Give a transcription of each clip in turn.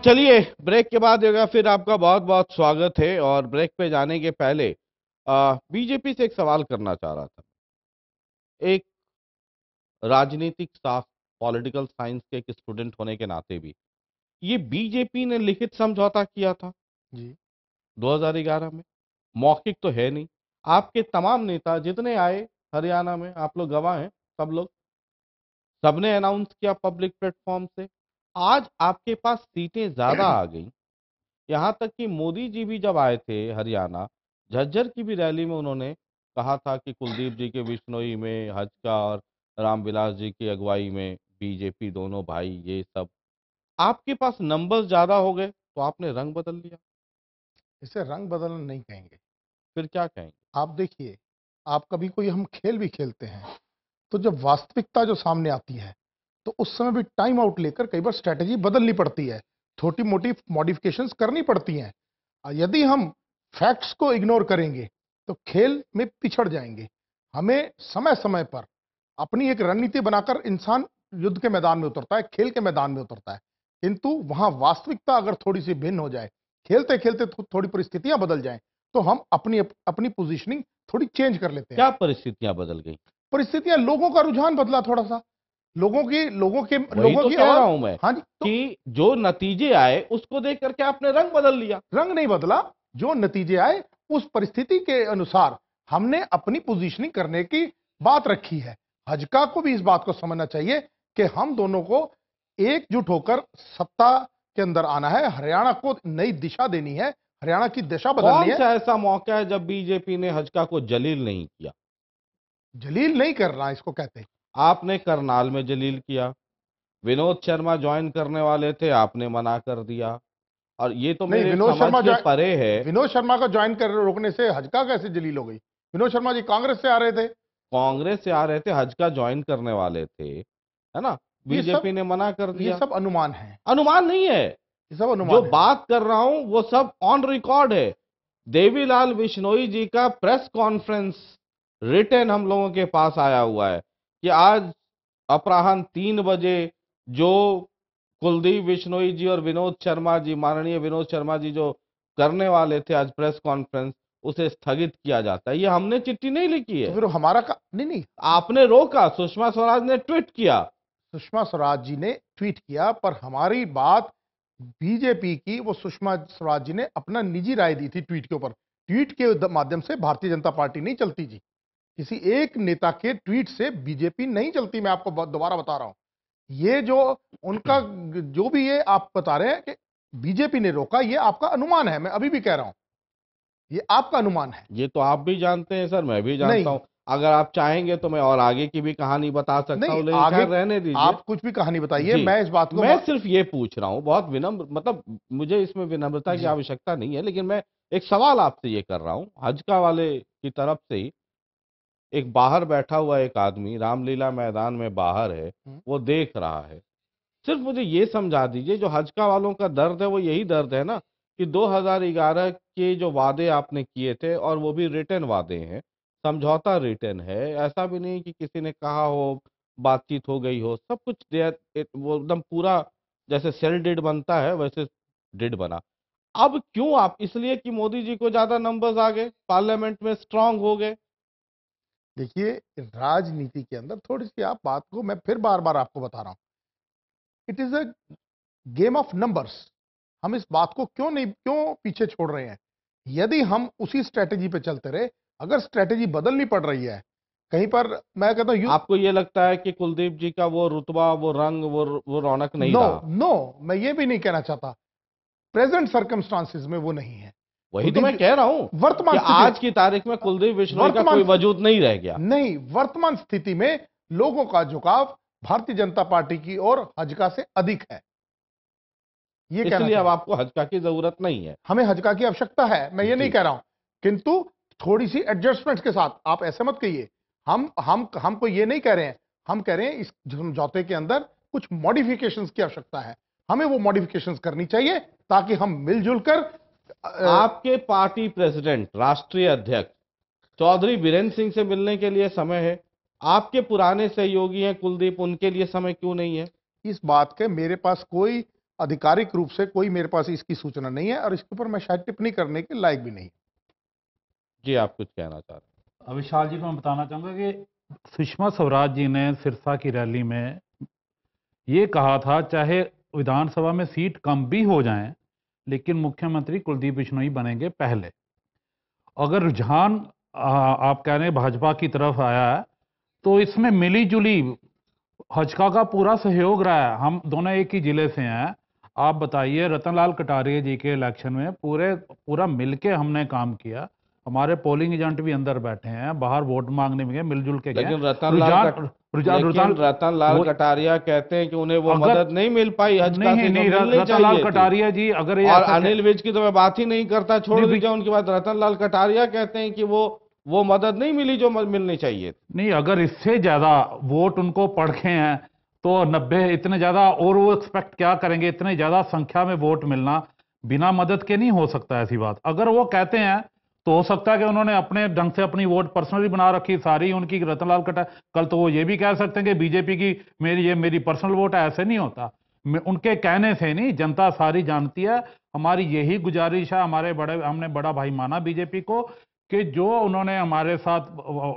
चलिए, ब्रेक के बाद होगा फिर आपका बहुत बहुत स्वागत है। और ब्रेक पे जाने के पहले बीजेपी से एक सवाल करना चाह रहा था। एक राजनीतिक शास्त्र, पॉलिटिकल साइंस के एक स्टूडेंट होने के नाते भी, ये बीजेपी ने लिखित समझौता किया था जी। 2011 में। मौखिक तो है नहीं। आपके तमाम नेता जितने आए हरियाणा में, आप लोग गवाह हैं, सब लोग, सबने अनाउंस किया पब्लिक प्लेटफॉर्म से। आज आपके पास सीटें ज्यादा आ गई। यहाँ तक कि मोदी जी भी जब आए थे हरियाणा, झज्जर की भी रैली में उन्होंने कहा था कि कुलदीप जी के बिश्नोई में हजका और रामविलास जी की अगुवाई में बीजेपी, दोनों भाई, ये सब। आपके पास नंबर्स ज्यादा हो गए तो आपने रंग बदल लिया। इसे रंग बदलना नहीं कहेंगे। फिर क्या कहेंगे? आप देखिए, आप कभी कोई हम खेल भी खेलते हैं, तो जब वास्तविकता जो सामने आती है, तो उस समय भी टाइम आउट लेकर कई बार स्ट्रैटेजी बदलनी पड़ती है, छोटी मोटी मॉडिफिकेशंस करनी पड़ती हैं। यदि हम फैक्ट्स को इग्नोर करेंगे तो खेल में पिछड़ जाएंगे। हमें समय समय पर अपनी एक रणनीति बनाकर इंसान युद्ध के मैदान में उतरता है, खेल के मैदान में उतरता है। किंतु वहां वास्तविकता अगर थोड़ी सी भिन्न हो जाए, खेलते खेलते थोड़ी परिस्थितियां बदल जाएं, तो हम अपनी अपनी पोजीशनिंग थोड़ी चेंज कर लेते हैं। क्या परिस्थितियां बदल गई? परिस्थितियां, लोगों का रुझान बदला थोड़ा सा, वही लोगों तो की कह रहा आवाज। हूं मैं हाँ जी, तो कि जो नतीजे आए उसको देख करके आपने रंग बदल लिया। रंग नहीं बदला। जो नतीजे आए उस परिस्थिति के अनुसार हमने अपनी पोजीशनिंग करने की बात रखी है। हजका को भी इस बात को समझना चाहिए कि हम दोनों को एकजुट होकर सत्ता के अंदर आना है, हरियाणा को नई दिशा देनी है, हरियाणा की दिशा बदलनी कौन है। सा ऐसा मौका है जब बीजेपी ने हजका को जलील नहीं किया? जलील नहीं करना इसको कहते हैं। आपने करनाल में जलील किया। विनोद शर्मा ज्वाइन करने वाले थे, आपने मना कर दिया। और ये तो नहीं, मेरे समझ के परे है। विनोद शर्मा का ज्वाइन कर रोकने से हजका कैसे जलील हो गई? विनोद शर्मा जी कांग्रेस से आ रहे थे। कांग्रेस से आ रहे थे, हज का ज्वाइन करने वाले थे, है ना? ये सब बीजेपी ने मना कर ये दिया। सब अनुमान है। अनुमान नहीं है। ये सब जो अनुमान है। बात कर रहा हूं वो सब ऑन रिकॉर्ड है। देवीलाल बिश्नोई जी का प्रेस कॉन्फ्रेंस रिटर्न हम लोगों के पास आया हुआ है कि आज अपराह्न 3 बजे जो कुलदीप बिश्नोई जी और विनोद शर्मा जी, माननीय विनोद शर्मा जी जो करने वाले थे आज प्रेस कॉन्फ्रेंस, उसे स्थगित किया जाता है। ये हमने चिट्ठी नहीं लिखी तो है। फिर हमारा का नहीं नहीं। आपने रोका, सुषमा स्वराज ने ट्वीट किया। सुषमा स्वराज जी ने ट्वीट किया, पर हमारी बात बीजेपी की, वो सुषमा स्वराज जी ने अपना निजी राय दी थी ट्वीट के ऊपर। ट्वीट के माध्यम से भारतीय जनता पार्टी नहीं चलती जी। किसी एक नेता के ट्वीट से बीजेपी नहीं चलती। मैं आपको दोबारा बता रहा हूं। ये जो उनका, जो भी ये आप बता रहे हैं कि बीजेपी ने रोका, ये आपका अनुमान है। मैं अभी भी कह रहा हूं, ये आपका अनुमान है। ये तो आप भी जानते हैं सर, मैं भी जानता नहीं हूं। अगर आप चाहेंगे तो मैं और आगे की भी कहानी बता सकता नहीं, हूं, लेकिन आगे खैर रहने दीजिए। आप कुछ भी कहानी बताइए, जी, मैं इस बात को मैं सिर्फ ये पूछ रहा हूं, बहुत विनम्र, मतलब मुझे इसमें विनम्रता की जी। आवश्यकता नहीं है, लेकिन मैं एक सवाल आपसे ये कर रहा हूं। हजका वाले की तरफ से ही एक बाहर बैठा हुआ एक आदमी रामलीला मैदान में बाहर है, हम्म। वो देख रहा है। सिर्फ मुझे ये समझा दीजिए, जो हजका वालों का दर्द है वो यही दर्द है ना, कि 2011 के जो वादे आपने किए थे, और वो भी रिटर्न वादे हैं, समझौता रिटर्न है, ऐसा भी नहीं कि किसी ने कहा हो, बातचीत हो गई हो, सब कुछ वो एकदम पूरा जैसे सेल डिड बनता है वैसे डिड बना। अब क्यों आप, इसलिए कि मोदी जी को ज्यादा नंबर्स आ गए, पार्लियामेंट में स्ट्रांग हो गए? देखिए, राजनीति के अंदर थोड़ी सी आप बात को, मैं फिर बार बार आपको बता रहा हूं, it is a game of numbers. हम इस बात को क्यों पीछे छोड़ रहे हैं? यदि हम उसी स्ट्रेटेजी पे चलते रहे, अगर स्ट्रेटेजी बदलनी पड़ रही है कहीं पर, मैं कहता हूं आपको ये लगता है कि कुलदीप जी का वो रुतबा, वो रंग, वो रौनक नहीं नो रहा? नो, मैं ये भी नहीं कहना चाहता। प्रेजेंट सर्कमस्टांसिस में वो नहीं है। वही तो कुलदीप मैं जी कह रहा हूं कि वर्तमान स्थिति, आज की तारीख में कुलदीप बिश्नोई का वर्तमान कोई वजूद नहीं रह गया। नहीं, वर्तमान स्थिति में लोगों का झुकाव भारतीय जनता पार्टी की ओर हजका से अधिक है, ये कहना इसलिए अब चाहूंगा। आपको हजका की जरूरत नहीं है। हमें हजका की आवश्यकता है, मैं ये नहीं जी। कह रहा हूं, किंतु थोड़ी सी एडजस्टमेंट्स के साथ। आप ऐसे मत कहिए। हमको ये नहीं कह रहे हैं। हम कह रहे हैं इस समझौते के अंदर कुछ मॉडिफिकेशंस की आवश्यकता है। हमें वो मॉडिफिकेशंस करनी चाहिए ताकि हम मिलजुल कर आपके पार्टी प्रेसिडेंट, राष्ट्रीय अध्यक्ष चौधरी बीरेन्द्र सिंह से मिलने के लिए समय है। आपके पुराने सहयोगी हैं कुलदीप, उनके लिए समय क्यों नहीं है? इस बात के मेरे पास कोई आधिकारिक रूप से कोई मेरे पास इसकी सूचना नहीं है और इसके ऊपर मैं शायद टिप्पणी करने के लायक भी नहीं। जी, आप कुछ कहना चाह रहे विशाल जी को मैं बताना चाहूंगा कि सुषमा स्वराज जी ने सिरसा की रैली में ये कहा था, चाहे विधानसभा में सीट कम भी हो जाएं, लेकिन मुख्यमंत्री कुलदीप बिश्नोई बनेंगे पहले। अगर रुझान आप कह रहे हैं भाजपा की तरफ आया है, तो इसमें मिली जुली भाजपा का पूरा सहयोग रहा है। हम दोनों एक ही जिले से हैं। आप बताइए, रतनलाल कटारिया जी के इलेक्शन में पूरा मिलके हमने काम किया। हमारे पोलिंग एजेंट भी अंदर बैठे हैं, बाहर वोट मांगने में गए, मिलजुल के गए। लेकिन रुझान रतनलाल कटारिया कहते हैं कि उन्हें वो मदद नहीं मिल पाई, हज का नहीं, रतनलाल कटारिया जी अगर और अनिल विज की तो मैं बात ही नहीं करता, छोड़ दीजिए उनकी बात। रतनलाल कटारिया कहते हैं कि वो मदद नहीं मिली जो मिलनी चाहिए। नहीं, अगर इससे ज्यादा वोट उनको पड़खे हैं तो 90 इतने ज्यादा, और वो एक्सपेक्ट क्या करेंगे? इतने ज्यादा संख्या में वोट मिलना बिना मदद के नहीं हो सकता। ऐसी बात अगर वो कहते हैं तो हो सकता है कि उन्होंने अपने ढंग से अपनी वोट पर्सनली बना रखी सारी उनकी। रतनलाल कल तो वो ये भी कह सकते हैं कि बीजेपी की मेरी पर्सनल वोट है। ऐसे नहीं होता, उनके कहने से नहीं, जनता सारी जानती है। हमारी यही गुजारिश है, हमने बड़ा भाई माना बीजेपी को, कि जो उन्होंने हमारे साथ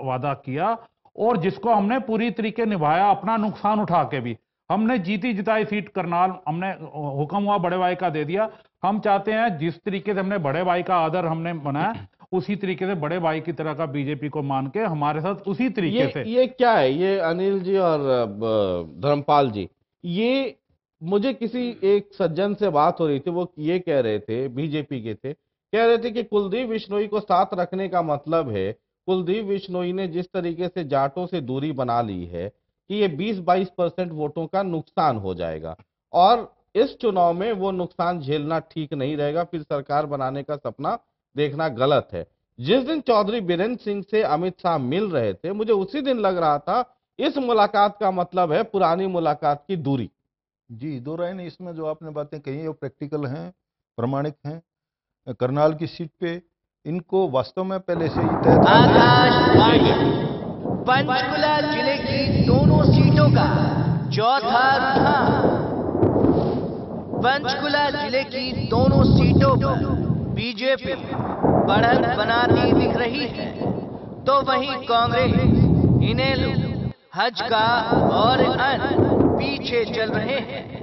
वादा किया और जिसको हमने पूरी तरीके निभाया, अपना नुकसान उठा के भी। हमने जीती जिताई सीट करनाल, हमने हुक्म हुआ बड़े भाई का दे दिया। हम चाहते हैं जिस तरीके से हमने बड़े भाई का आदर हमने बनाया, उसी तरीके से बड़े भाई की तरह का बीजेपी को मान के हमारे साथ उसी तरीके से। ये क्या है, ये अनिल जी और धर्मपाल जी, ये मुझे किसी एक सज्जन से बात हो रही थी, वो ये कह रहे थे, बीजेपी के थे, कह रहे थे कि कुलदीप बिश्नोई को साथ रखने का मतलब है, कुलदीप बिश्नोई ने जिस तरीके से जाटों से दूरी बना ली है कि ये 20-22% वोटों का नुकसान हो जाएगा और इस चुनाव में वो नुकसान झेलना ठीक नहीं रहेगा, फिर सरकार बनाने का सपना देखना गलत है। जिस दिन चौधरी बीरेंद्र सिंह से अमित शाह मिल रहे थे, मुझे उसी दिन लग रहा था इस मुलाकात का मतलब है पुरानी मुलाकात की दूरी। जी, दो राय नहीं इसमें। जो आपने बातें कही वो प्रैक्टिकल हैं, प्रामाणिक हैं। करनाल की सीट पे इनको वास्तव में पहले से ही तय था। आकाशवाणी पंचकुला जिले की दोनों सीटों का चौथा रुझान। पंचकुला जिले की दोनों सीटों पर बीजेपी बढ़त बनाती दिख रही है, तो वहीं कांग्रेस, इनेलो, हज का और अन्य पीछे चल रहे हैं।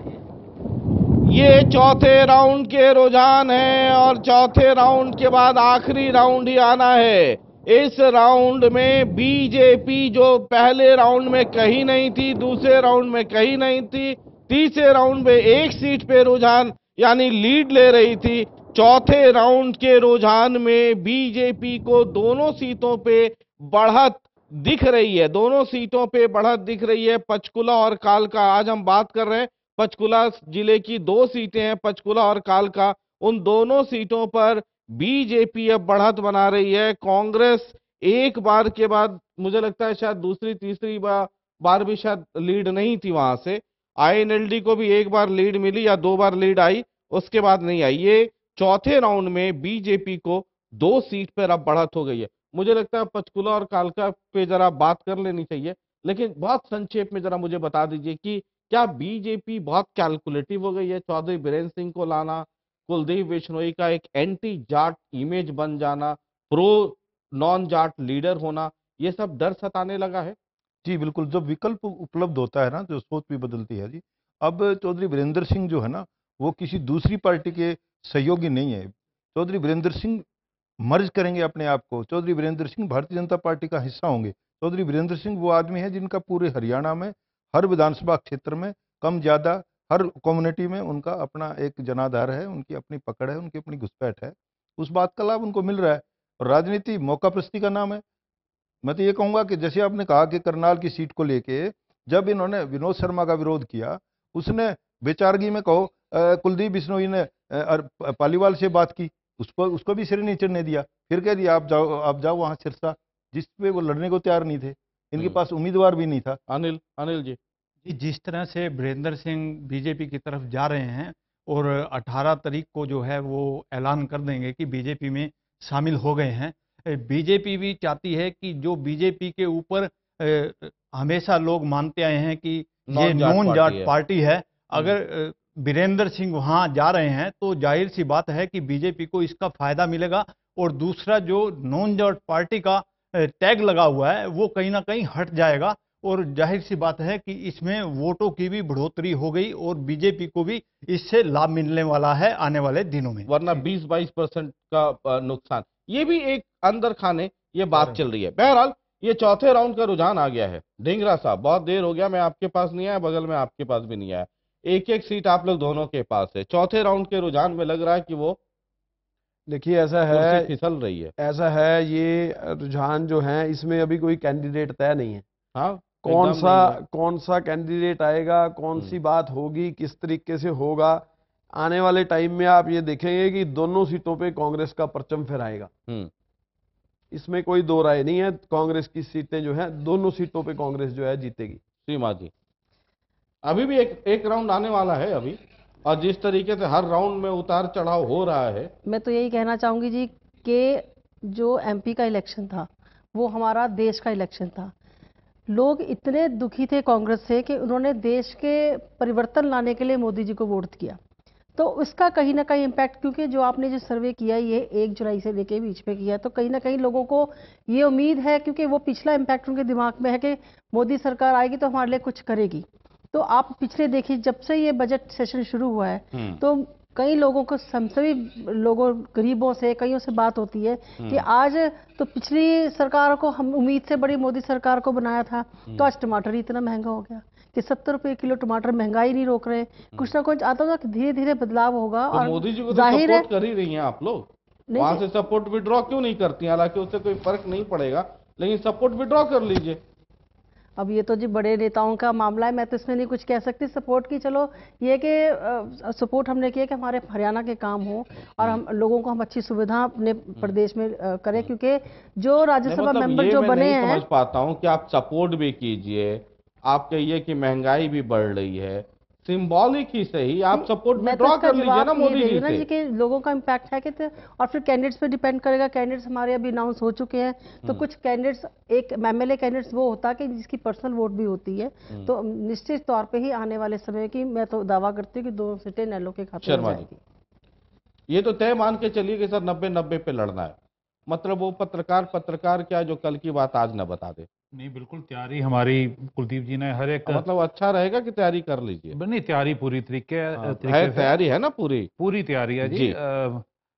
ये चौथे राउंड के रुझान हैं और चौथे राउंड के बाद आखिरी राउंड ही आना है। इस राउंड में बीजेपी जो पहले राउंड में कहीं नहीं थी, दूसरे राउंड में कहीं नहीं थी, तीसरे राउंड में एक सीट पे रुझान यानी लीड ले रही थी, चौथे राउंड के रुझान में बीजेपी को दोनों सीटों पे बढ़त दिख रही है। दोनों सीटों पे बढ़त दिख रही है, पंचकुला और कालका। आज हम बात कर रहे हैं पंचकुला जिले की दो सीटें हैं, पंचकुला और कालका। उन दोनों सीटों पर बीजेपी अब बढ़त बना रही है। कांग्रेस एक बार के बाद मुझे लगता है शायद दूसरी तीसरी बार भी शायद लीड नहीं थी वहां से। आईएनएलडी को भी एक बार लीड मिली या 2 बार लीड आई, उसके बाद नहीं आई। ये चौथे राउंड में बीजेपी को 2 सीट पर अब बढ़त हो गई है। मुझे लगता है पंचकुला और कालका पे जरा बात कर लेनी चाहिए, लेकिन बहुत संक्षेप में जरा मुझे बता दीजिए कि क्या बीजेपी बहुत कैलकुलेटिव हो गई है? चौधरी बीरेंद्र सिंह को लाना, कुलदीप बिश्नोई का एक एंटी जाट इमेज बन जाना, प्रो नॉन जाट लीडर होना, ये सब डर सताने लगा है? जी बिल्कुल, जब विकल्प उपलब्ध होता है ना, जो सोच भी बदलती है जी। अब चौधरी बीरेंद्र सिंह जो है ना, वो किसी दूसरी पार्टी के सहयोगी नहीं है। चौधरी बीरेंद्र सिंह मर्ज करेंगे अपने आप को। चौधरी बीरेंद्र सिंह भारतीय जनता पार्टी का हिस्सा होंगे। चौधरी बीरेंद्र सिंह वो आदमी है जिनका पूरे हरियाणा में हर विधानसभा क्षेत्र में कम ज्यादा हर कम्युनिटी में उनका अपना एक जनाधार है, उनकी अपनी पकड़ है, उनकी अपनी घुसपैठ है। उस बात का लाभ उनको मिल रहा है। और राजनीति मौकापरस्ती का नाम है। मैं तो ये कहूंगा कि जैसे आपने कहा कि करनाल की सीट को लेके जब इन्होंने विनोद शर्मा का विरोध किया, उसने बेचारगी में कहो कुलदीप बिश्नोई ने पालीवाल से बात की, उसको भी सिर नहीं चढ़ने दिया। फिर कह दिया आप जाओ वहां सिरसा, जिस पे वो लड़ने को तैयार नहीं थे। इनके पास उम्मीदवार भी नहीं था। अनिल जी, जिस तरह से बीरेंद्र सिंह बीजेपी की तरफ जा रहे हैं और 18 तारीख को जो है वो ऐलान कर देंगे कि बीजेपी में शामिल हो गए हैं। बीजेपी भी चाहती है कि जो बीजेपी के ऊपर हमेशा लोग मानते आए हैं कि ये नॉन जाट पार्टी है, अगर वीरेंद्र सिंह वहां जा रहे हैं तो जाहिर सी बात है कि बीजेपी को इसका फायदा मिलेगा। और दूसरा जो नॉन जाट पार्टी का टैग लगा हुआ है वो कहीं ना कहीं हट जाएगा और जाहिर सी बात है कि इसमें वोटों की भी बढ़ोतरी हो गई और बीजेपी को भी इससे लाभ मिलने वाला है आने वाले दिनों में। वरना 20-22% का नुकसान, ये भी एक अंदर खाने ये बात चल रही है। बहरहाल ये चौथे राउंड का रुझान आ गया है। ढींगरा साहब, बहुत देर हो गया, मैं आपके पास नहीं आया, बगल में आपके पास भी नहीं आया, एक एक सीट आप लोग दोनों के पास है। चौथे राउंड के रुझान में लग रहा है कि वो देखिए ऐसा कुर्सी है, फिसल रही है। ऐसा है, ये रुझान जो है इसमें अभी कोई कैंडिडेट तय नहीं है। हाँ, कौन एकदम सा नहीं है। कौन सा कैंडिडेट आएगा, कौन सी बात होगी, किस तरीके से होगा, आने वाले टाइम में आप ये देखेंगे कि दोनों सीटों पे कांग्रेस का परचम फहराएगा। इसमें कोई दो राय नहीं है। कांग्रेस की सीटें जो है, दोनों सीटों पे कांग्रेस जो है जीतेगी। सीमा जी, अभी भी एक राउंड आने वाला है अभी, और जिस तरीके से हर राउंड में उतार चढ़ाव हो रहा है। मैं तो यही कहना चाहूंगी जी कि जो एमपी का इलेक्शन था वो हमारा देश का इलेक्शन था। लोग इतने दुखी थे कांग्रेस से कि उन्होंने देश के परिवर्तन लाने के लिए मोदी जी को वोट किया। तो उसका कहीं ना कहीं इम्पैक्ट, क्योंकि जो आपने जो सर्वे किया ये 1 जुलाई से लेके बीच में किया, तो कहीं ना कहीं लोगों को ये उम्मीद है, क्योंकि वो पिछला इम्पैक्ट उनके दिमाग में है कि मोदी सरकार आएगी तो हमारे लिए कुछ करेगी। तो आप पिछले देखिए, जब से ये बजट सेशन शुरू हुआ है तो कई लोगों को, सभी लोगों, गरीबों से, कईयों से बात होती है कि आज तो पिछली सरकार को हम उम्मीद से बड़ी मोदी सरकार को बनाया था, तो आज टमाटर ही इतना महंगा हो गया कि 70 रुपए किलो टमाटर, महंगाई नहीं रोक रहे। कुछ ना कुछ आता था कि धीरे धीरे बदलाव होगा। तो और मोदी जी को तो जाहिर है सपोर्ट कर ही रही हैं आप लोग, नहीं, वहां से सपोर्ट विड्रॉ क्यों नहीं करती? हालांकि उससे कोई फर्क नहीं पड़ेगा, लेकिन सपोर्ट विड्रॉ कर लीजिए। अब ये तो जी बड़े नेताओं का मामला है, मैं तो इसमें नहीं कुछ कह सकती सपोर्ट की। चलो ये कि सपोर्ट हमने किया कि हमारे हरियाणा के काम हो और हम लोगों को हम अच्छी सुविधा अपने प्रदेश में करें, क्योंकि जो राज्यसभा मतलब मेंबर ये जो मैं बने नहीं हैं, समझ पाता हूं कि आप सपोर्ट भी कीजिए, आप कहिए कि महंगाई भी बढ़ रही है, सिंबॉलिक ही सही, आप सपोर्ट मैं तो विड्रॉ इसका कर लीजिए ना जवाब ये मोदी दे रही जी हूं ना से। जी कि लोगों का इम्पैक्ट है कि और फिर कैंडिडेट्स पे डिपेंड करेगा। कैंडिडेट्स हमारे अभी अनाउंस हो चुके हैं, तो कुछ कैंडिडेट्स, एक एमएलए कैंडिडेट्स वो होता है कि जिसकी पर्सनल वोट भी होती है, तो निश्चित तौर पे ही आने वाले समय की मैं तो दावा करती हूँ कि 2 सीटें नैलो के खाते में शर्मा जी, जाएगी। ये तो तय मान के चलिए कि सर 90-90 पे लड़ना है, मतलब वो पत्रकार क्या जो कल की बात आज न बता दे। नहीं, बिल्कुल तैयारी हमारी, कुलदीप जी ने हर एक, मतलब अच्छा रहेगा कि तैयारी कर लीजिए। नहीं तैयारी पूरी तरीके है, से तैयारी है ना, पूरी तैयारी है जी।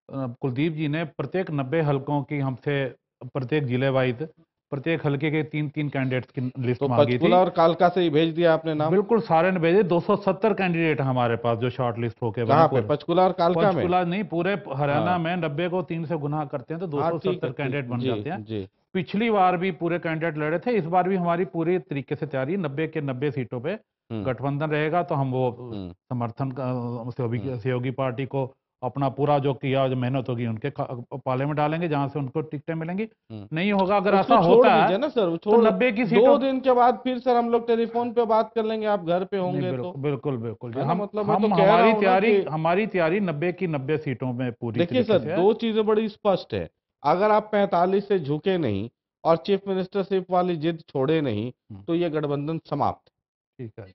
कुलदीप जी ने प्रत्येक 90 हलकों की हमसे, प्रत्येक जिले वाइज प्रत्येक हलके के 3-3 कैंडिडेट्स की लिस्ट तो मांगी थी। पंचकुला और कालका से ही भेज दिया आपने नाम? बिल्कुल, सारे ने भेजे। 270 कैंडिडेट हमारे पास जो शॉर्ट लिस्ट होके कहाँ पे? पंचकुला और कालका में? पंचकुला नहीं, पूरे हरियाणा में 90 को 3 से गुना करते हैं तो 270 कैंडिडेट बन जाते हैं। पिछली बार भी पूरे कैंडिडेट लड़े थे, इस बार भी हमारी पूरी तरीके से तैयारी, 90 के 90 सीटों पे गठबंधन रहेगा। तो हम वो समर्थन सहयोगी पार्टी को अपना पूरा जो किया, जो मेहनत होगी उनके पाले में डालेंगे, जहां से उनको टिकटें मिलेंगी। नहीं होगा अगर ऐसा होता है ना सर, तो 90 की सीटों, 2 दिन के बाद फिर सर हम लोग टेलीफोन पे बात कर लेंगे, आप घर पे होंगे तो। बिल्कुल बिल्कुल जी, मतलब हमारी तैयारी 90 की 90 सीटों में पूरी। देखिए सर, 2 चीजें बड़ी स्पष्ट है। अगर आप 45 से झुके नहीं और चीफ मिनिस्टरशिप वाली जिद छोड़े नहीं, तो ये गठबंधन समाप्त। ठीक है,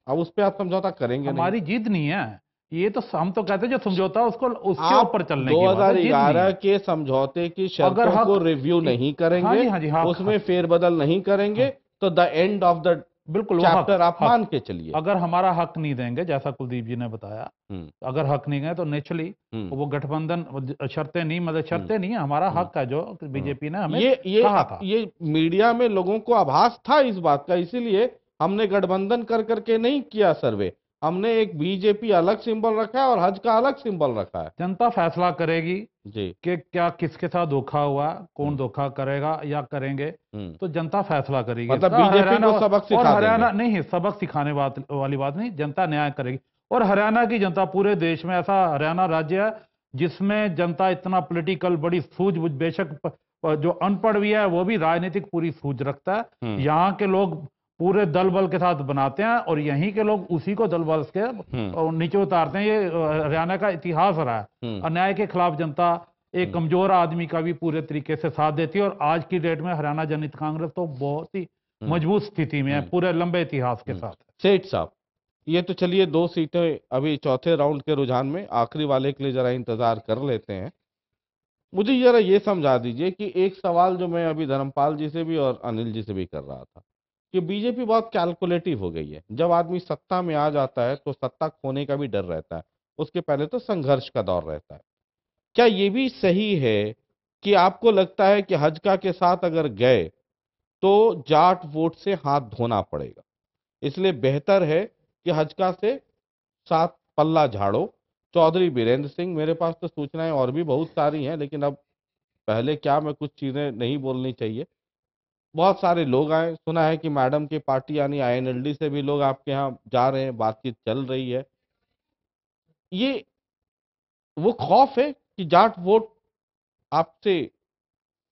अब उस पर आप समझौता करेंगे? हमारी जिद नहीं है ये, तो हम तो कहते हैं जो समझौता उसको उसके ऊपर चलने की। 2011 के समझौते की शर्तों को रिव्यू नहीं करेंगे, उसमें फेरबदल नहीं करेंगे, तो द एंड ऑफ द बिल्कुल चैप्टर आप मान के चलिए। अगर हमारा हक नहीं देंगे, जैसा कुलदीप जी ने बताया, अगर हक नहीं गए तो नेचुरली वो गठबंधन, शर्तें नहीं, मतलब शर्तें नहीं है, हमारा हक है जो बीजेपी ने हमें कहा था। ये मीडिया में लोगों को आभास था इस बात का, इसीलिए हमने गठबंधन कर करके नहीं किया सर्वे, हमने एक बीजेपी अलग सिंबल रखा है और हज का अलग सिंबल रखा है। जनता फैसला करेगी जी कि क्या किसके साथ धोखा हुआ, कौन धोखा करेगा या करेंगे, तो जनता फैसला करेगी। मतलब बीजेपी को सबक सिखा और हरियाणा नहीं, सबक सिखाने वाली बात नहीं, जनता न्याय करेगी। और हरियाणा की जनता, पूरे देश में ऐसा हरियाणा राज्य है जिसमें जनता इतना पॉलिटिकल बड़ी सूझबूझ, बेशक जो अनपढ़ भी है वो भी राजनीतिक पूरी सूझ रखता है। यहाँ के लोग पूरे दल बल के साथ बनाते हैं और यहीं के लोग उसी को दल बल के नीचे उतारते हैं। ये हरियाणा का इतिहास रहा है। अन्याय के खिलाफ जनता एक कमजोर आदमी का भी पूरे तरीके से साथ देती है, और आज की डेट में हरियाणा जनहित कांग्रेस तो बहुत ही मजबूत स्थिति में है पूरे लंबे इतिहास के साथ। सेठ साहब, ये तो चलिए 2 सीटें अभी चौथे राउंड के रुझान में, आखिरी वाले के लिए जरा इंतजार कर लेते हैं। मुझे जरा ये समझा दीजिए कि एक सवाल जो मैं अभी धर्मपाल जी से भी और अनिल जी से भी कर रहा था कि बीजेपी बहुत कैलकुलेटिव हो गई है। जब आदमी सत्ता में आ जाता है तो सत्ता खोने का भी डर रहता है, उसके पहले तो संघर्ष का दौर रहता है। क्या ये भी सही है कि आपको लगता है कि हजका के साथ अगर गए तो जाट वोट से हाथ धोना पड़ेगा, इसलिए बेहतर है कि हजका से साथ पल्ला झाड़ो? चौधरी बीरेंद्र सिंह, मेरे पास तो सूचनाएं और भी बहुत सारी हैं, लेकिन अब पहले क्या मैं कुछ चीजें नहीं बोलनी चाहिए। बहुत सारे लोग आए, सुना है कि मैडम की पार्टी यानी आईएनएलडी से भी लोग आपके यहाँ जा रहे हैं, बातचीत चल रही है। ये वो खौफ है कि जाट वोट आपसे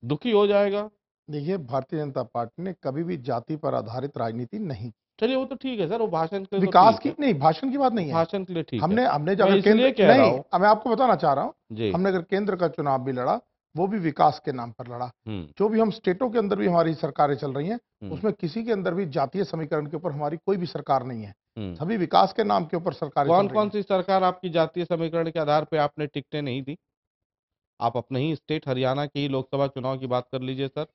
दुखी हो जाएगा? देखिए, भारतीय जनता पार्टी ने कभी भी जाति पर आधारित राजनीति नहीं की। चलिए वो तो ठीक है सर, वो भाषण के लिए तो विकास ठीक की है, नहीं, भाषण की बात नहीं है। भाषण के लिए ठीक है। हमने जब मैं अगर इसलिए केंद्र कह रहा नहीं, हूँ अब मैं आपको बताना चाह रहा हूँ, जी। हमने अगर केंद्र का चुनाव भी लड़ा, वो भी विकास के नाम पर लड़ा। हम्म जो भी हम स्टेटों के अंदर भी हमारी सरकारें चल रही हैं, हम्म उसमें किसी के अंदर भी जातीय समीकरण के ऊपर हमारी कोई भी सरकार नहीं है। हम्म। सभी विकास के नाम के ऊपर सरकारें चल कौन रही कौन हैं। सी सरकार आपकी जातीय समीकरण के आधार पे आपने टिकटें नहीं दी? आप अपने ही स्टेट हरियाणा के ही लोकसभा चुनाव की बात कर लीजिए सर।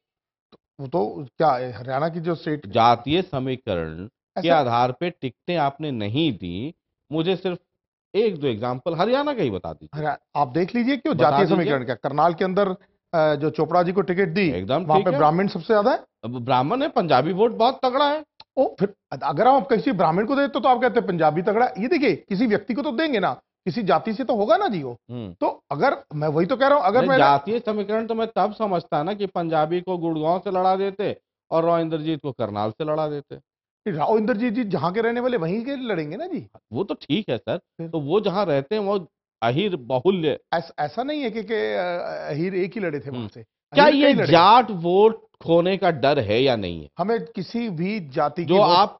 वो तो क्या है, हरियाणा की जो स्टेट जातीय समीकरण के ऐसा आधार पे टिकटें आपने नहीं दी, मुझे सिर्फ एक दो एग्जांपल हरियाणा का ही बता दीजिए। आप देख लीजिए क्यों बता जातीय दीजिए। समीकरण क्या, करनाल के अंदर जो चोपड़ा जी को टिकट दी, एकदम वहां ठीक पे है। ब्राह्मण सबसे ज्यादा है। अब ब्राह्मण है, पंजाबी वोट बहुत तगड़ा है। ओ फिर अगर आप किसी ब्राह्मण को देते तो आप कहते हैं पंजाबी तगड़ा है। ये देखिए, किसी व्यक्ति को तो देंगे ना, किसी जाति से तो होगा ना जी वो। तो अगर मैं वही तो कह रहा हूं, अगर मैं जातीय समीकरण तो मैं तब समझता ना कि पंजाबी को गुड़गांव से लड़ा देते और राव इंद्रजीत को करनाल से लड़ा देते। राव इंद्रजीत जी जहां के रहने वाले वहीं के लड़ेंगे ना जी। वो तो ठीक है सर, तो वो जहां रहते हैं वो अहीर बाहुल्य। ऐसा नहीं है कि अहीर एक ही लड़े थे वहां से। क्या अहीर ये कई लड़े। जाट वोट खोने का डर है या नहीं है? हमें किसी भी जाति जो की आप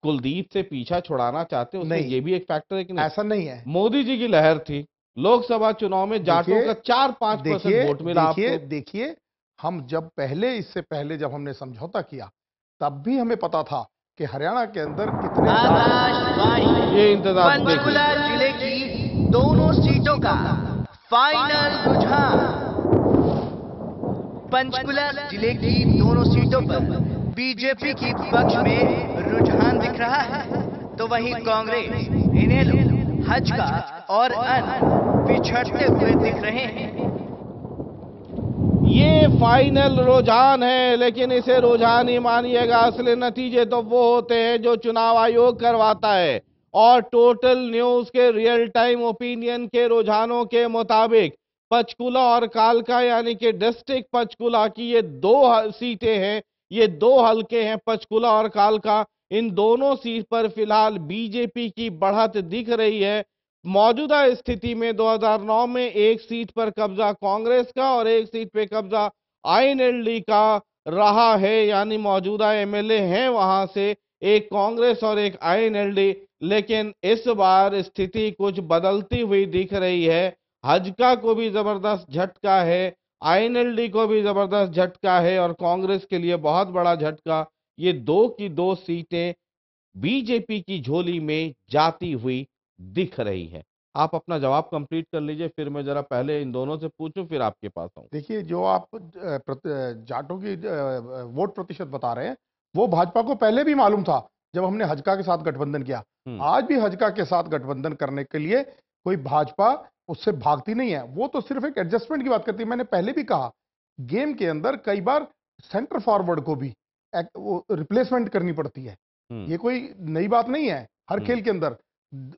कुलदीप से पीछा छुड़ाना चाहते हैं, उसमें नहीं। ये भी एक फैक्टर है कि नहीं? ऐसा नहीं है। मोदी जी की लहर थी, लोकसभा चुनाव में जाटों का 4-5% वोट मिला आपको। देखिए, हम जब इससे पहले जब हमने समझौता किया, तब भी हमें पता था कि हरियाणा के अंदर कितने आकाशवाणी ये इंतजार देख पंचकुला जिले की दोनों सीटों का फाइनल रुझान। पंचकुला जिले की दोनों सीटों पर बीजेपी की पक्ष में रुझान दिख रहा है, तो वहीं कांग्रेस, इनेलो, हजका और अन्य पिछड़ते हुए दिख रहे हैं। ये फाइनल रुझान है, लेकिन इसे रुझान ही मानिएगा, असली नतीजे तो वो होते हैं जो चुनाव आयोग करवाता है। और टोटल न्यूज के रियल टाइम ओपिनियन के रुझानों के मुताबिक पंचकुला और कालका यानी कि डिस्ट्रिक्ट पंचकुला की ये 2 सीटें हैं, ये 2 हलके हैं पंचकुला और कालका। इन दोनों सीट पर फिलहाल बीजेपी की बढ़त दिख रही है। मौजूदा स्थिति में 2009 में एक सीट पर कब्जा कांग्रेस का और एक सीट पे कब्जा आईएनएलडी का रहा है, यानी मौजूदा एमएलए हैं वहां से एक कांग्रेस और एक आईएनएलडी। लेकिन इस बार स्थिति कुछ बदलती हुई दिख रही है। हजका को भी जबरदस्त झटका है, आईएनएलडी को भी जबरदस्त झटका है और कांग्रेस के लिए बहुत बड़ा झटका। ये 2 की 2 सीटें बीजेपी की झोली में जाती हुई दिख रही है। आप अपना जवाब कंप्लीट कर लीजिए, फिर मैं जरा पहले इन दोनों से पूछूं, फिर आपके पास आऊं। देखिए, जो आप जाटों की वोट प्रतिशत बता रहे हैं, वो भाजपा को पहले भी मालूम था जब हमने हजका के साथ गठबंधन किया। आज भी हजका के साथ गठबंधन करने के लिए कोई भाजपा उससे भागती नहीं है, वो तो सिर्फ एक एडजस्टमेंट की बात करती है। मैंने पहले भी कहा, गेम के अंदर कई बार सेंटर फॉरवर्ड को भी वो रिप्लेसमेंट करनी पड़ती है। ये कोई नई बात नहीं है। हर खेल के अंदर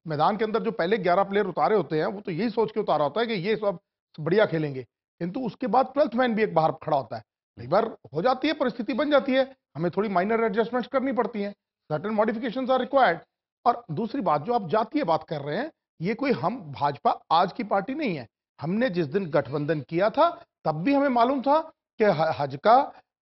मैदान के अंदर जो पहले 11 प्लेयर उतारे होते हैं, वो तो यही सोच के उतारा होता है कि ये सब बढ़िया खेलेंगे, किंतु उसके बाद 12th मैन भी एक बाहर खड़ा होता है। कई बार हो जाती है, परिस्थिति बन जाती है, हमें थोड़ी माइनर एडजस्टमेंट्स करनी पड़ती हैं, सर्टेन मॉडिफिकेशंस आर रिक्वायर्ड। और दूसरी बात, जो आप जातीय बात कर रहे हैं, ये कोई हम भाजपा आज की पार्टी नहीं है। हमने जिस दिन गठबंधन किया था, तब भी हमें मालूम था कि हजका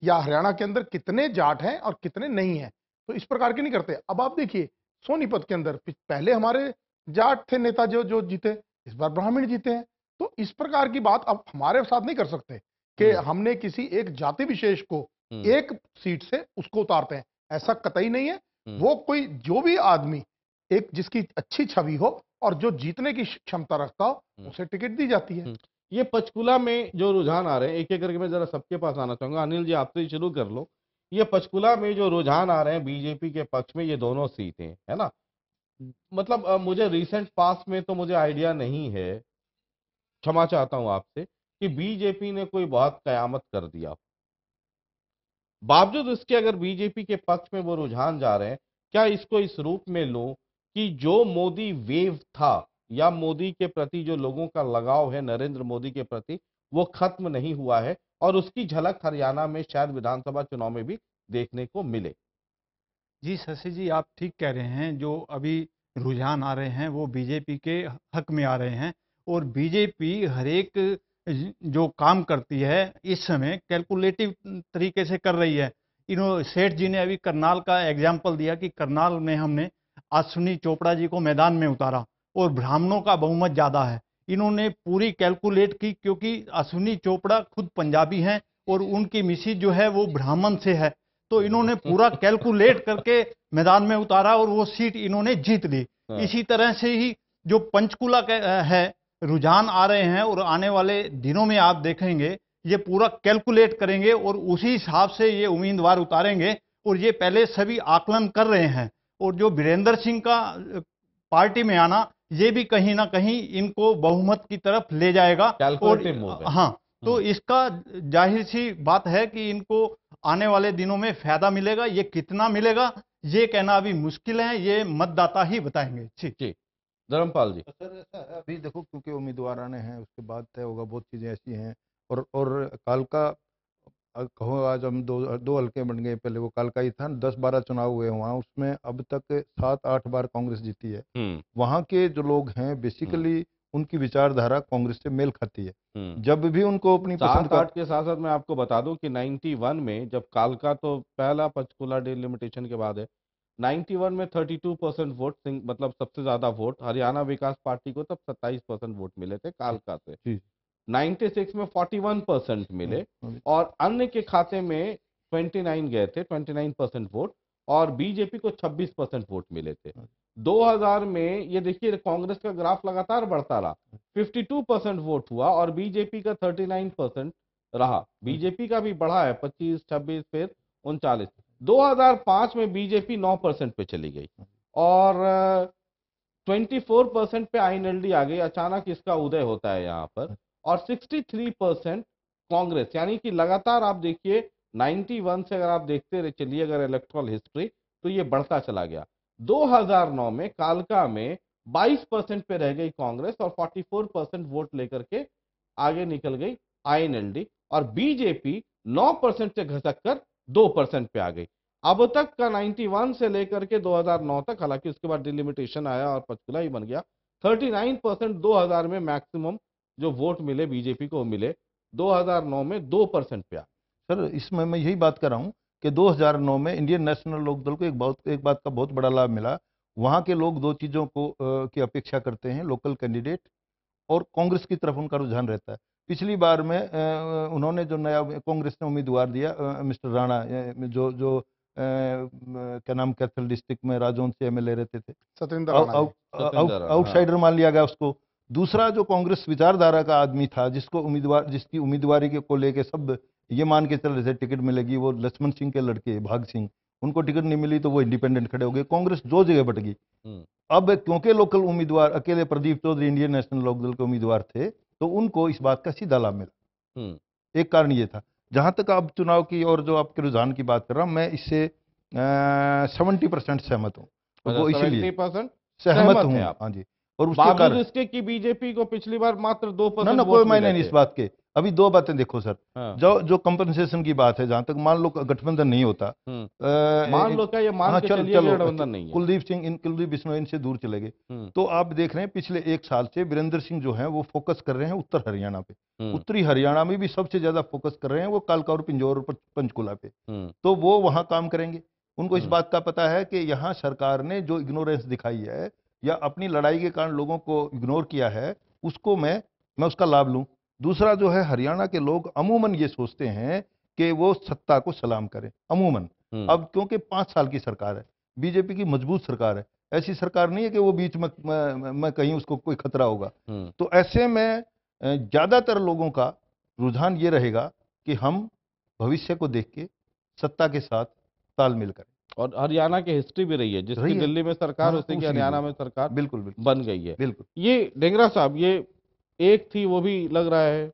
या हरियाणा के अंदर कितने जाट हैं और कितने नहीं हैं, तो इस प्रकार के नहीं करते। अब आप देखिए, सोनीपत के अंदर पहले हमारे जाट थे नेता जो जीते, इस बार ब्राह्मण जीते हैं। तो इस प्रकार की बात आप हमारे साथ नहीं कर सकते कि हमने किसी एक जाति विशेष को एक सीट से उसको उतारते हैं, ऐसा कतई नहीं है। वो कोई जो भी आदमी एक जिसकी अच्छी छवि हो और जो जीतने की क्षमता रखता हो उसे टिकट दी जाती है। ये पंचकुला में जो रुझान आ रहे हैं, एक एक करके मैं जरा सबके पास आना चाहूंगा। अनिल जी, आपसे ही शुरू कर लो। ये पंचकुला में जो रुझान आ रहे हैं बीजेपी के पक्ष में, ये दोनों सीटें है ना, मतलब मुझे रिसेंट पास में तो मुझे आइडिया नहीं है, क्षमा चाहता हूं आपसे, कि बीजेपी ने कोई बहुत कयामत कर दिया। बावजूद इसके अगर बीजेपी के पक्ष में वो रुझान जा रहे हैं, क्या इसको इस रूप में लो कि जो मोदी वेव था या मोदी के प्रति जो लोगों का लगाव है नरेंद्र मोदी के प्रति, वो खत्म नहीं हुआ है और उसकी झलक हरियाणा में शायद विधानसभा चुनाव में भी देखने को मिले? जी शशि जी, आप ठीक कह रहे हैं। जो अभी रुझान आ रहे हैं वो बीजेपी के हक में आ रहे हैं, और बीजेपी हर एक जो काम करती है इस समय कैलकुलेटिव तरीके से कर रही है। सेठ जी ने अभी करनाल का एग्जाम्पल दिया कि करनाल में हमने अश्विनी चोपड़ा जी को मैदान में उतारा और ब्राह्मणों का बहुमत ज़्यादा है। इन्होंने पूरी कैलकुलेट की, क्योंकि अश्विनी चोपड़ा खुद पंजाबी हैं और उनकी मिसिज जो है वो ब्राह्मण से है, तो इन्होंने पूरा कैलकुलेट करके मैदान में उतारा और वो सीट इन्होंने जीत ली। इसी तरह से ही जो पंचकुला है रुझान आ रहे हैं, और आने वाले दिनों में आप देखेंगे ये पूरा कैलकुलेट करेंगे और उसी हिसाब से ये उम्मीदवार उतारेंगे। और ये पहले सभी आकलन कर रहे हैं, और जो वीरेंद्र सिंह का पार्टी में आना, ये भी कहीं ना कहीं इनको बहुमत की तरफ ले जाएगा। और हाँ, तो इसका जाहिर सी बात है कि इनको आने वाले दिनों में फायदा मिलेगा। ये कितना मिलेगा ये कहना अभी मुश्किल है, ये मतदाता ही बताएंगे। जी धर्मपाल जी। सर ऐसा है, अभी देखो क्योंकि उम्मीदवार आने हैं उसके बाद तय होगा, बहुत चीजें ऐसी हैं। और कालका कहो, आज हम दो हल्के बन गए, पहले वो कालका ही था, 10-12 चुनाव हुए वहाँ, उसमें अब तक 7-8 बार कांग्रेस जीती है। वहाँ के जो लोग हैं बेसिकली उनकी विचारधारा कांग्रेस से मेल खाती है। जब भी उनको अपनी पसंद का के साथ साथ मैं आपको बता दूं कि 91 में जब कालका, तो पहला पंचकुला डिलिमिटेशन के बाद है, 91 में 32% वोट, मतलब सबसे ज्यादा वोट हरियाणा विकास पार्टी को तब 27% वोट मिले थे कालका से। 96 में 41% मिले और अन्य के खाते में 29 गए थे, 29% वोट, और बीजेपी को 26% वोट मिले थे। 2000 में ये देखिए कांग्रेस का ग्राफ लगातार बढ़ता रहा, 52% वोट हुआ और बीजेपी का 39% रहा। बीजेपी का भी बढ़ा है 25, 26, फिर 39। 2005 में बीजेपी 9% पे चली गई और 24% पे आईएनएलडी आ गई। अचानक इसका उदय होता है यहाँ पर, और 63% कांग्रेस, यानी कि लगातार आप देखिए 91 से अगर आप देखते रहे चलिए अगर इलेक्टोरल हिस्ट्री, तो ये बढ़ता चला गया। 2009 में कालका में 22% पे रह गई कांग्रेस और 44% वोट लेकर के आगे निकल गई आईएनएलडी, और बीजेपी 9% से घसक कर 2% पे आ गई। अब तक का 91 से लेकर के 2009 तक, हालांकि उसके बाद डिलिमिटेशन आया और पंचकुला ही बन गया, 39% 2000 में मैक्सिमम जो वोट मिले बीजेपी को मिले, 2009 में 2% पे आ। सर इसमें मैं यही बात कर रहा हूँ कि 2009 में इंडियन नेशनल लोकदल को एक बात का बहुत बड़ा लाभ मिला। वहाँ के लोग दो चीज़ों को की अपेक्षा करते हैं, लोकल कैंडिडेट और कांग्रेस की तरफ उनका रुझान रहता है। पिछली बार में उन्होंने जो नया कांग्रेस ने उम्मीदवार दिया मिस्टर राणा, जो क्या नाम कैथल डिस्ट्रिक्ट में राजौंद से एमएलए रहते थे, सत्येंद्र आउटसाइडर मान लिया गया उसको। दूसरा जो कांग्रेस विचारधारा का आदमी था, जिसकी उम्मीदवारी को लेके सब ये मान के चल रहे थे टिकट मिलेगी, वो लक्ष्मण सिंह के लड़के भाग सिंह, उनको टिकट नहीं मिली तो वो इंडिपेंडेंट खड़े हो गए। कांग्रेस दो जगह बट गई। अब क्योंकि लोकल उम्मीदवार अकेले प्रदीप चौधरी इंडियन नेशनल लोकदल के उम्मीदवार थे, तो उनको इस बात का सीधा लाभ मिला। एक कारण ये था। जहां तक आप चुनाव की और जो आपके रुझान की बात कर रहा हूं, मैं इससे 70% सहमत हूँ। वो इसीलिए सहमत हूँ। हाँ जी। और उसके कारण इसके कि बीजेपी को पिछली बार मात्र 2% ना कोई मायने नहीं इस बात के। अभी दो बातें देखो सर, जो कंपनसेशन की बात है, जहां तक मान लो गठबंधन नहीं होता, मान लो क्या ये मान के चलिए गठबंधन नहीं है, कुलदीप बिश्नोई इनसे दूर चले गए, तो आप देख रहे हैं पिछले एक साल से वीरेंद्र सिंह जो है वो फोकस कर रहे हैं उत्तर हरियाणा पे। उत्तरी हरियाणा में भी सबसे ज्यादा फोकस कर रहे हैं वो कालका और पिंजौर और पंचकुला पे, तो वो वहां काम करेंगे। उनको इस बात का पता है कि यहाँ सरकार ने जो इग्नोरेंस दिखाई है या अपनी लड़ाई के कारण लोगों को इग्नोर किया है, उसको मैं उसका लाभ लूं। दूसरा जो है, हरियाणा के लोग अमूमन ये सोचते हैं कि वो सत्ता को सलाम करें, अमूमन। अब क्योंकि 5 साल की सरकार है, बीजेपी की मजबूत सरकार है, ऐसी सरकार नहीं है कि वो बीच में कहीं उसको कोई खतरा होगा। तो ऐसे में ज्यादातर लोगों का रुझान ये रहेगा कि हम भविष्य को देख के सत्ता के साथ तालमेल करें। और हरियाणा की हिस्ट्री भी रही है, जिसकी दिल्ली में सरकार हाँ, उसी की उसी हरियाणा की में सरकार बिल्कुल बिल्कुल बन गई है। बिल्कुल। ये ढेंगरा साहब, ये एक थी वो भी लग रहा है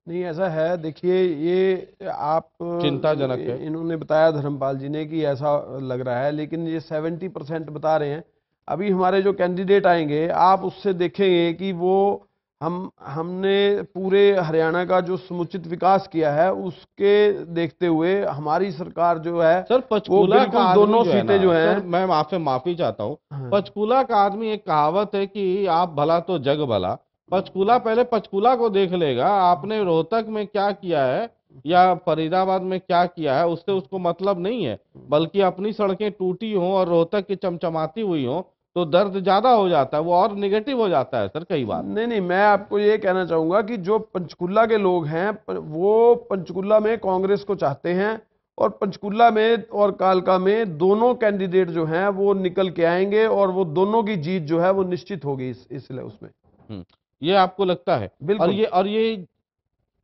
नहीं, ऐसा है, देखिए ये आप चिंताजनक है। इन्होंने बताया धर्मपाल जी ने कि ऐसा लग रहा है, लेकिन ये 70% बता रहे हैं। अभी हमारे जो कैंडिडेट आएंगे आप उससे देखेंगे कि वो हमने पूरे हरियाणा का जो समुचित विकास किया है उसके देखते हुए हमारी सरकार जो है सर, पंचकूला का आदमी दोनों जो है सीटें ना, जो है, सर मैं आपसे माफी चाहता हूँ, हाँ। पंचकूला का आदमी, एक कहावत है कि आप भला तो जग भला। पंचकूला पहले पंचकूला को देख लेगा, आपने रोहतक में क्या किया है या फरीदाबाद में क्या किया है उससे उसको मतलब नहीं है, बल्कि अपनी सड़कें टूटी हों और रोहतक की चमचमाती हुई हों तो दर्द ज्यादा हो जाता है, वो और निगेटिव हो जाता है सर कई बार। नहीं, मैं आपको ये कहना चाहूंगा कि जो पंचकुला के लोग हैं वो पंचकुला में कांग्रेस को चाहते हैं, और पंचकुला में और कालका में दोनों कैंडिडेट जो हैं वो निकल के आएंगे और वो दोनों की जीत जो है वो निश्चित होगी इसलिए उसमें। ये आपको लगता है? बिल्कुल। और ये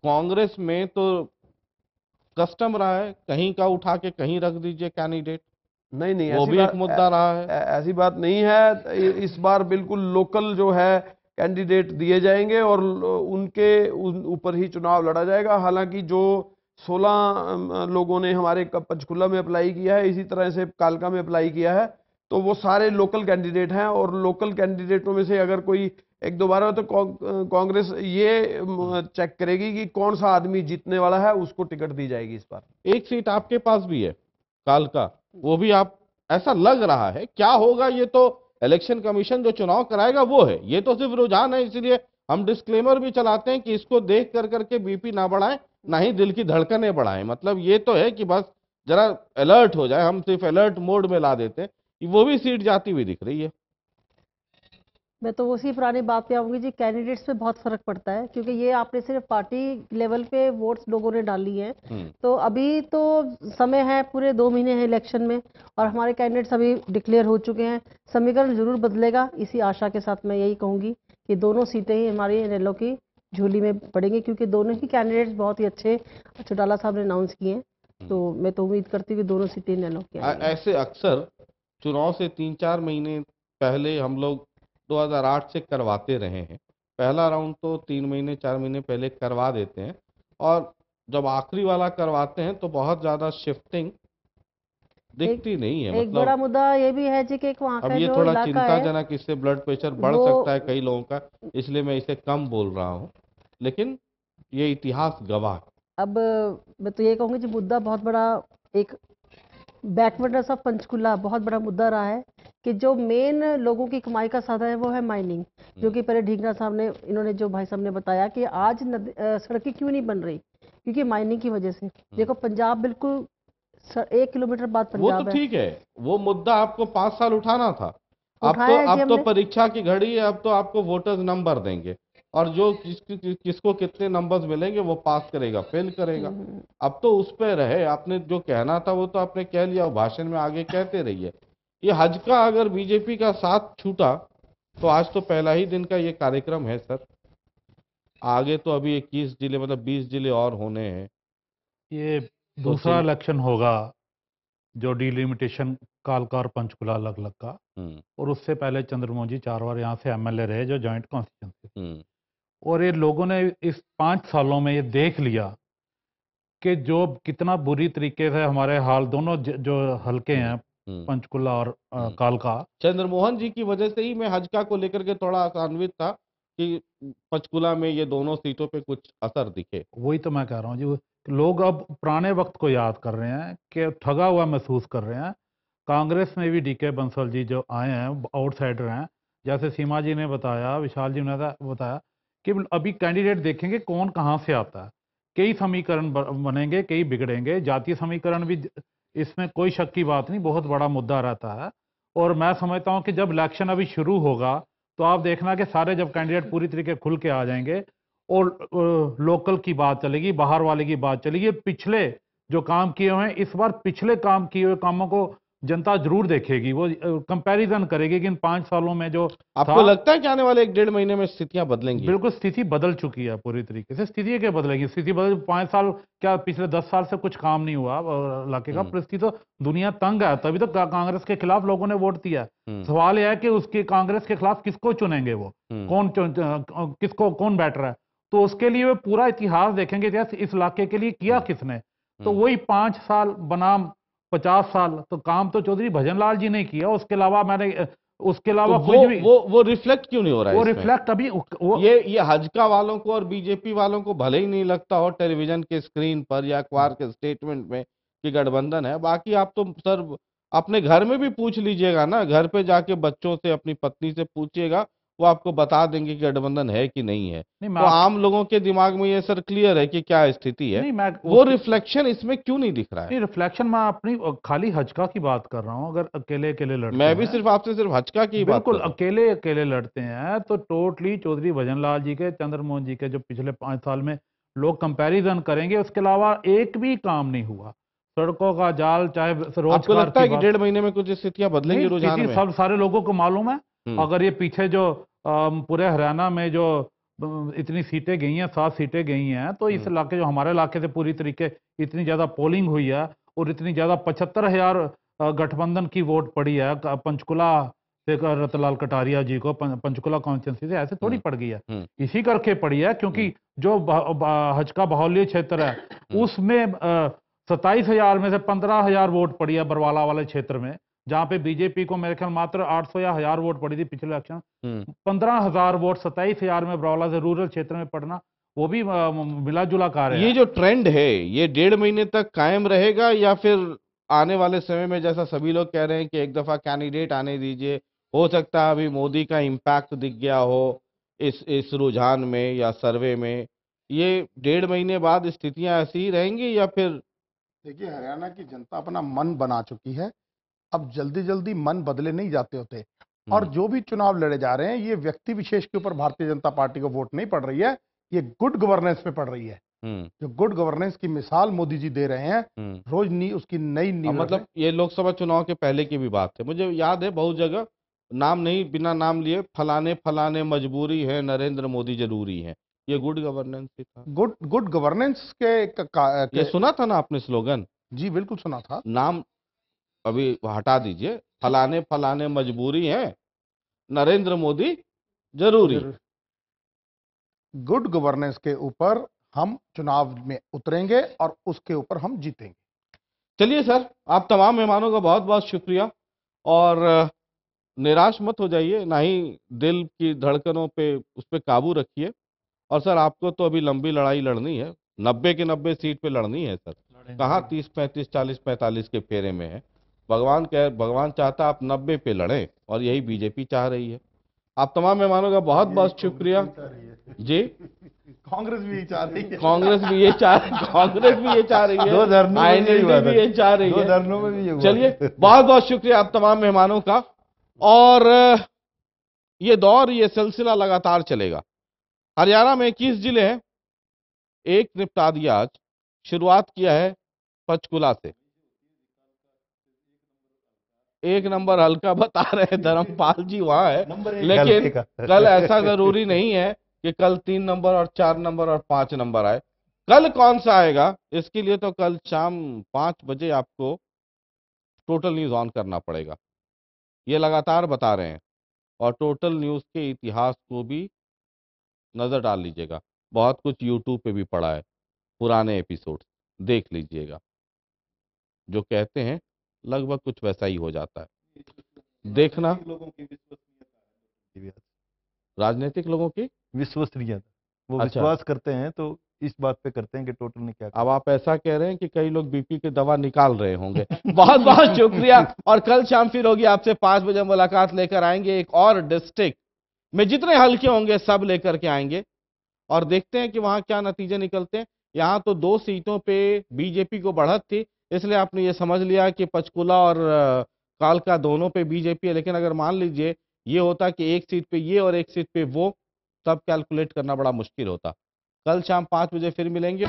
कांग्रेस में तो कस्टम रहा है, कहीं का उठा के कहीं रख दीजिए कैंडिडेट, नहीं, वो भी एक मुद्दा रहा है। ऐसी बात नहीं है। इस बार बिल्कुल लोकल जो है कैंडिडेट दिए जाएंगे और उनके ऊपर ही चुनाव लड़ा जाएगा। हालांकि जो 16 लोगों ने हमारे पंचकुला में अप्लाई किया है, इसी तरह से कालका में अप्लाई किया है, तो वो सारे लोकल कैंडिडेट हैं, और लोकल कैंडिडेटों में से अगर कोई एक दो बार हो तो कांग्रेस ये चेक करेगी कि कौन सा आदमी जीतने वाला है, उसको टिकट दी जाएगी इस बार। एक सीट आपके पास भी है कालका, वो भी आप, ऐसा लग रहा है, क्या होगा ये तो इलेक्शन कमीशन जो चुनाव कराएगा वो है, ये तो सिर्फ रुझान है, इसलिए हम डिस्क्लेमर भी चलाते हैं कि इसको देख कर करके बीपी ना बढ़ाएं, ना ही दिल की धड़कनें बढ़ाएं। मतलब ये तो है कि बस जरा अलर्ट हो जाए, हम सिर्फ अलर्ट मोड में ला देते हैं, वो भी सीट जाती हुई दिख रही है। मैं तो उसी पुरानी बात पे आऊंगी जी, कैंडिडेट्स पे बहुत फर्क पड़ता है, क्योंकि ये आपने सिर्फ पार्टी लेवल पे वोट्स लोगों ने डाली है, तो अभी तो समय है, पूरे 2 महीने हैं इलेक्शन में, और हमारे कैंडिडेट्स अभी डिक्लेयर हो चुके हैं। समीकरण जरूर बदलेगा, इसी आशा के साथ मैं यही कहूंगी कि दोनों सीटें ही हमारी इनेलो की झोली में पड़ेंगी, क्योंकि दोनों ही कैंडिडेट्स बहुत ही अच्छे चौटाला साहब ने अनाउंस किए हैं, तो मैं तो उम्मीद करती हूँ कि दोनों सीटें इनेलो की आएंगी। ऐसे अक्सर चुनाव से 3-4 महीने पहले हम लोग 2008 से करवाते रहे हैं, पहला राउंड तो 3 महीने 4 महीने पहले करवा देते हैं, और जब आखिरी वाला करवाते हैं तो बहुत ज्यादा शिफ्टिंग दिखती नहीं है। एक बड़ा मुद्दा ये भी है जी कि वहाँ अब का ये जो थोड़ा इलाका है, चिंताजनक, इससे ब्लड प्रेशर बढ़ सकता है कई लोगों का, इसलिए मैं इसे कम बोल रहा हूँ, लेकिन ये इतिहास गवाह है। अब मैं तो ये कहूँगी जी, मुद्दा बहुत बड़ा, एक बैकवर्डनेस ऑफ पंचकुला बहुत बड़ा मुद्दा रहा है कि जो मेन लोगों की कमाई का साधन है वो है माइनिंग, जो कि पहले ढींगरा साहब ने, इन्होंने जो भाई साहब ने बताया कि आज सड़कें क्यों नहीं बन रही, क्योंकि माइनिंग की वजह से। देखो पंजाब बिल्कुल 1 किलोमीटर बाद पंजाब वो तो ठीक है, वो मुद्दा आपको 5 साल उठाना था, अब तो परीक्षा की घड़ी है, अब तो आपको वोटर्स नंबर देंगे, और जो किसको कितने नंबर्स मिलेंगे वो पास करेगा, फेल करेगा। अब तो उस पे रहे, आपने जो कहना था वो तो आपने कह लिया, भाषण में आगे कहते रहिए। ये हज का अगर बीजेपी का साथ छूटा तो आज तो पहला ही दिन का ये कार्यक्रम है सर, आगे तो अभी 21 जिले, मतलब 20 जिले और होने हैं। ये दूसरा इलेक्शन होगा जो डिलिमिटेशन कालका और पंचकुला अलग अलग का, और उससे पहले चंद्रमोहन जी 4 बार यहाँ से एमएलए रहे जो जॉइंट कॉन्स्टिट्यूंसी, और ये लोगों ने इस 5 सालों में ये देख लिया कि जो कितना बुरी तरीके से हमारे हाल दोनों जो हल्के हैं पंचकुला और कालका, चंद्रमोहन जी की वजह से ही मैं हजका को लेकर के थोड़ा आशान्वित था कि पंचकुला में ये दोनों सीटों पे कुछ असर दिखे। वही तो मैं कह रहा हूँ जी, लोग अब पुराने वक्त को याद कर रहे हैं कि ठगा हुआ महसूस कर रहे हैं। कांग्रेस में भी डीके बंसल जी जो आए हैं आउटसाइडर हैं, जैसे सीमा जी ने बताया, विशाल जी ने बताया कि अभी कैंडिडेट देखेंगे कौन कहाँ से आता है, कई समीकरण बनेंगे, कई बिगड़ेंगे, जातीय समीकरण भी इसमें कोई शक की बात नहीं, बहुत बड़ा मुद्दा रहता है। और मैं समझता हूँ कि जब इलेक्शन अभी शुरू होगा तो आप देखना कि सारे जब कैंडिडेट पूरी तरीके खुल के आ जाएंगे और लोकल की बात चलेगी, बाहर वाले की बात चलेगी, पिछले जो काम किए हुए हैं, इस बार पिछले काम किए हुए कामों को जनता जरूर देखेगी, वो कंपैरिजन करेगी कि इन 5 सालों में जो आपको लगता है कि आने वाले 1-1.5 महीने में स्थितियां बदलेंगी? बिल्कुल स्थिति बदल चुकी है पूरी तरीके से। स्थिति क्या बदलेगी? स्थिति बदल 5 साल क्या पिछले 10 साल से कुछ काम नहीं हुआ इलाके का। परिस्थिति तो दुनिया तंग है, तभी तो कांग्रेस के खिलाफ लोगों ने वोट दिया। सवाल यह है कि उसके कांग्रेस के खिलाफ किसको चुनेंगे, वो किसको कौन बैठ रहा है। तो उसके लिए वे पूरा इतिहास देखेंगे, इस इलाके के लिए किया किसने। तो वही 5 साल बनाम 50 साल तो काम तो चौधरी भजन लाल जी ने किया। उसके अलावा तो कुछ भी वो रिफ्लेक्ट क्यों नहीं हो रहा है वो इसमें? रिफ्लेक्ट अभी ये हजका वालों को और बीजेपी वालों को भले ही नहीं लगता हो टेलीविजन के स्क्रीन पर या अखबार के स्टेटमेंट में कि गठबंधन है, बाकी आप तो सर अपने घर में भी पूछ लीजिएगा ना, घर पे जाके बच्चों से, अपनी पत्नी से पूछिएगा, वो आपको बता देंगे कि गठबंधन है कि नहीं है। तो आम लोगों के दिमाग में ये सर क्लियर है कि क्या स्थिति है। वो रिफ्लेक्शन इसमें क्यों नहीं दिख रहा है? रिफ्लेक्शन मैं अपनी खाली हजका की बात कर रहा हूँ। अगर अकेले लड़ते मैं भी सिर्फ आपसे सिर्फ हजका की बात बिल्कुल अकेले लड़ते हैं तो टोटली चौधरी भजनलाल जी के, चंद्रमोहन जी के जो पिछले 5 साल में लोग कंपैरिजन करेंगे, उसके अलावा एक भी काम नहीं हुआ। सड़कों का जाल, चाहे आपको लगता है कि 1.5 महीने में कुछ स्थितियां बदलेंगी रुझान में? सब सारे लोगों को मालूम है। अगर ये पीछे जो पूरे हरियाणा में जो इतनी सीटें गई हैं, 7 सीटें गई हैं, तो इस इलाके, जो हमारे इलाके से पूरी तरीके इतनी ज्यादा पोलिंग हुई है और इतनी ज्यादा 75,000 गठबंधन की वोट पड़ी है पंचकुला से रतनलाल कटारिया जी को, पंचकुला कॉन्स्टिट्यूंसी से ऐसे थोड़ी पड़ गई है, इसी करके पड़ी है क्योंकि जो हजका बाहुल्य क्षेत्र है उसमें 27,000 में से 15,000 वोट पड़ी है बरवाला वाले क्षेत्र में, जहां पे बीजेपी को मेरे ख्याल मात्र 800 या 1000 वोट पड़ी थी पिछले इलेक्शन। 15,000 वोट 27,000 में बरवाला से रूरल क्षेत्र में पड़ना, वो भी मिला जुला कार्य है। ये जो ट्रेंड है ये 1.5 महीने तक कायम रहेगा या फिर आने वाले समय में, जैसा सभी लोग कह रहे हैं कि एक दफा कैंडिडेट आने दीजिए, हो सकता है अभी मोदी का इम्पैक्ट दिख गया हो इस रुझान में या सर्वे में, ये 1.5 महीने बाद स्थितियां ऐसी ही रहेंगी या फिर? देखिए, हरियाणा की जनता अपना मन बना चुकी है। अब जल्दी जल्दी मन बदले नहीं जाते होते। और जो भी चुनाव लड़े जा रहे हैं, ये व्यक्ति विशेष के ऊपर भारतीय जनता पार्टी को वोट नहीं पड़ रही है, ये गुड गवर्नेंस पे पड़ रही है। जो गुड गवर्नेंस की मिसाल मोदी जी दे रहे हैं, रोज उसकी नई नींव। मतलब ये लोकसभा चुनाव के पहले की भी बात है, मुझे याद है बहुत जगह नाम नहीं, बिना नाम लिए, फलाने फलाने मजबूरी है, नरेंद्र मोदी जरूरी है, ये गुड गवर्नेंस ही था। गुड गवर्नेंस के ये सुना था ना आपने स्लोगन? जी बिल्कुल सुना था। नाम अभी हटा दीजिए, फलाने फलाने मजबूरी है, नरेंद्र मोदी जरूरी। गुड गवर्नेंस के ऊपर हम चुनाव में उतरेंगे और उसके ऊपर हम जीतेंगे। चलिए सर, आप तमाम मेहमानों का बहुत बहुत शुक्रिया, और निराश मत हो जाइए, ना ही दिल की धड़कनों पे उस पर काबू रखिए। और सर आपको तो अभी लंबी लड़ाई लड़नी है, 90 के 90 सीट पे लड़नी है सर, कहाँ 30, 35, 40, 45 के फेरे में है। भगवान चाहता आप 90 पे लड़ें, और यही बीजेपी चाह रही है। आप तमाम मेहमानों का बहुत बहुत शुक्रिया जी। कांग्रेस भी ये चाह रही है, कांग्रेस भी ये चाह रही है, दो धरनों में भी ये चाह रही है, दो धरनों में भी ये हुआ। चलिए, बहुत बहुत शुक्रिया आप तमाम मेहमानों का, और ये दौर, ये सिलसिला लगातार चलेगा। हरियाणा में 21 जिले हैं, एक निपटा दिया आज, शुरुआत किया है पंचकुला से। 1 नंबर हल्का बता रहे हैं धर्मपाल जी वहां है, लेकिन कल ऐसा जरूरी नहीं है कि कल 3 नंबर और 4 नंबर और 5 नंबर आए। कल कौन सा आएगा, इसके लिए तो कल शाम 5 बजे आपको टोटल न्यूज ऑन करना पड़ेगा, ये लगातार बता रहे हैं। और टोटल न्यूज के इतिहास को भी नजर डाल लीजिएगा, बहुत कुछ यूट्यूब पे भी पड़ा है, पुराने एपिसोड देख लीजिएगा, जो कहते हैं लगभग कुछ वैसा ही हो जाता है। देखना राजनीतिक लोगों की विश्वसनीयता, वो अच्छा। विश्वास करते हैं तो इस बात पे करते हैं कि टोटल ने क्या। अब आप ऐसा कह रहे हैं कि कई लोग बीपी की दवा निकाल रहे होंगे। बहुत बहुत शुक्रिया, और कल शाम फिर होगी आपसे 5 बजे मुलाकात, लेकर आएंगे एक और डिस्ट्रिक्ट में, जितने हल्के होंगे सब लेकर के आएंगे, और देखते हैं कि वहां क्या नतीजे निकलते हैं। यहाँ तो 2 सीटों पे बीजेपी को बढ़त थी, इसलिए आपने ये समझ लिया कि पंचकुला और कालका दोनों पे बीजेपी है, लेकिन अगर मान लीजिए ये होता कि एक सीट पे ये और एक सीट पे वो, तब कैलकुलेट करना बड़ा मुश्किल होता। कल शाम 5 बजे फिर मिलेंगे।